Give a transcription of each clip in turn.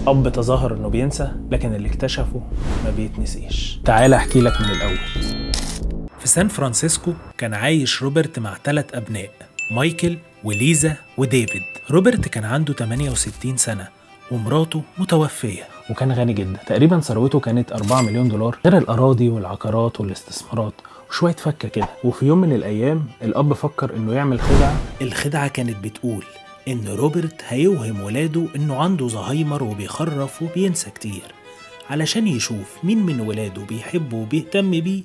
أب تظاهر إنه بينسى، لكن اللي اكتشفه ما بيتنسيش. تعال أحكي لك من الأول. في سان فرانسيسكو كان عايش روبرت مع 3 أبناء، مايكل وليزا وديفيد. روبرت كان عنده 68 سنة ومراته متوفية، وكان غني جدا، تقريبا ثروته كانت 4 مليون دولار، غير الأراضي والعقارات والاستثمارات وشوية فكة كده. وفي يوم من الأيام الأب فكر إنه يعمل خدعة. الخدعة كانت بتقول إن روبرت هيوهم ولاده إنه عنده زهايمر وبيخرف وبينسى كتير، علشان يشوف مين من ولاده بيحبه وبيهتم بيه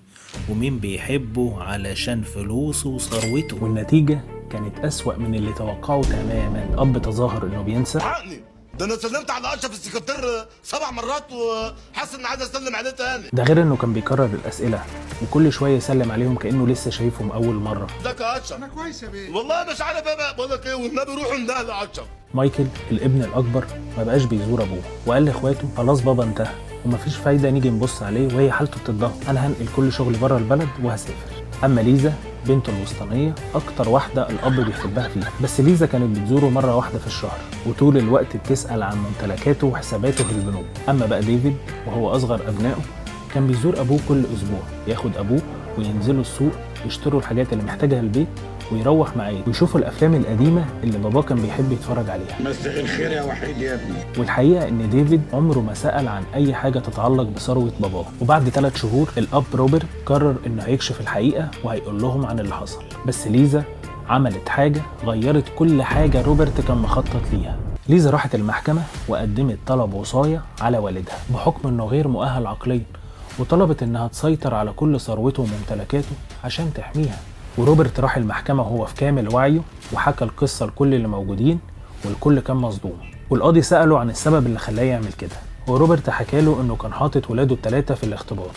ومين بيحبه علشان فلوسه وثروته. والنتيجة كانت أسوأ من اللي توقعه تماما. الأب تظاهر إنه بينسى. ده انا سلمت على اشرف السكرتير 7 مرات وحاسس اني عايز اسلم عليه تاني. ده غير انه كان بيكرر الاسئله وكل شويه يسلم عليهم كانه لسه شايفهم اول مره. ازيك يا اشرف؟ انا كويس يا بيه. والله مش عارف ايه بقى، بقول لك ايه والنبي روحوا النهل يا اشرف. مايكل الابن الاكبر ما بقاش بيزور ابوه، وقال لاخواته خلاص بابا انتهى ومفيش فايده نيجي نبص عليه وهي حالته بتتدهور، انا هنقل كل شغلي بره البلد وهسافر. اما ليزا بنته الوسطانيه اكتر واحده الاب بيحبها فيها، بس ليزا كانت بتزوره مره واحده في الشهر وطول الوقت بتسال عن ممتلكاته وحساباته في البنوك. اما بقى ديفيد وهو اصغر ابنائه كان بيزور ابوه كل اسبوع، ياخد ابوه وينزلوا السوق يشتروا الحاجات اللي محتاجها البيت ويروح معاه ويشوفوا الافلام القديمه اللي باباه كان بيحب يتفرج عليها. مساء الخير يا وحيد يا ابني. والحقيقه ان ديفيد عمره ما سال عن اي حاجه تتعلق بثروه باباه. وبعد 3 شهور الاب روبرت قرر انه هيكشف الحقيقه وهيقول لهم عن اللي حصل. بس ليزا عملت حاجه غيرت كل حاجه روبرت كان مخطط ليها. ليزا راحت المحكمه وقدمت طلب وصايه على والدها بحكم انه غير مؤهل عقليا، وطلبت انها تسيطر على كل ثروته وممتلكاته عشان تحميها. وروبرت راح المحكمة وهو في كامل وعيه وحكى القصة لكل اللي موجودين والكل كان مصدوم. والقاضي سأله عن السبب اللي خلاه يعمل كده، وروبرت حكاله انه كان حاطط ولاده ال3 في الاختبار.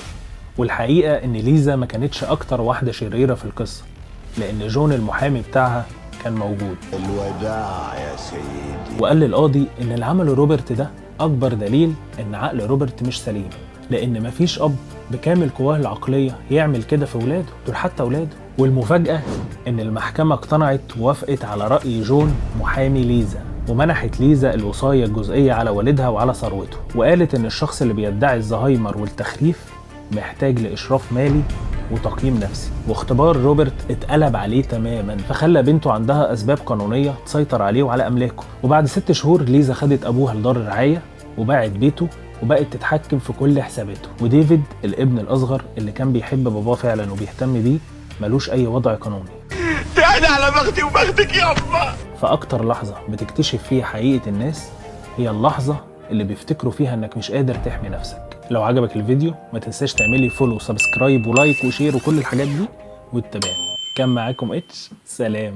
والحقيقة ان ليزا ما كانتش اكتر واحدة شريرة في القصة، لان جون المحامي بتاعها كان موجود. الوداع يا سيدي. وقال للقاضي ان اللي عمله روبرت ده اكبر دليل ان عقل روبرت مش سليم، لان مفيش اب بكامل قواه العقلية يعمل كده في ولاده، دول حتى ولاده. والمفاجأة إن المحكمة اقتنعت ووافقت على رأي جون محامي ليزا، ومنحت ليزا الوصاية الجزئية على والدها وعلى ثروته، وقالت إن الشخص اللي بيدعي الزهايمر والتخريف محتاج لإشراف مالي وتقييم نفسي. واختبار روبرت اتقلب عليه تماما، فخلى بنته عندها أسباب قانونية تسيطر عليه وعلى أملاكه. وبعد 6 شهور ليزا خدت أبوها لدار الرعاية وباعت بيته وبقت تتحكم في كل حساباته. وديفيد الابن الأصغر اللي كان بيحب باباه فعلا وبيهتم بيه ملوش أي وضع قانوني. تعالى على بختي وبختك يا أما. فأكتر لحظة بتكتشف فيها حقيقة الناس هي اللحظة اللي بيفتكروا فيها إنك مش قادر تحمي نفسك. لو عجبك الفيديو ما تنساش تعملي فولو وسبسكرايب ولايك وشير وكل الحاجات دي وتتابعني. كان معاكم سلام.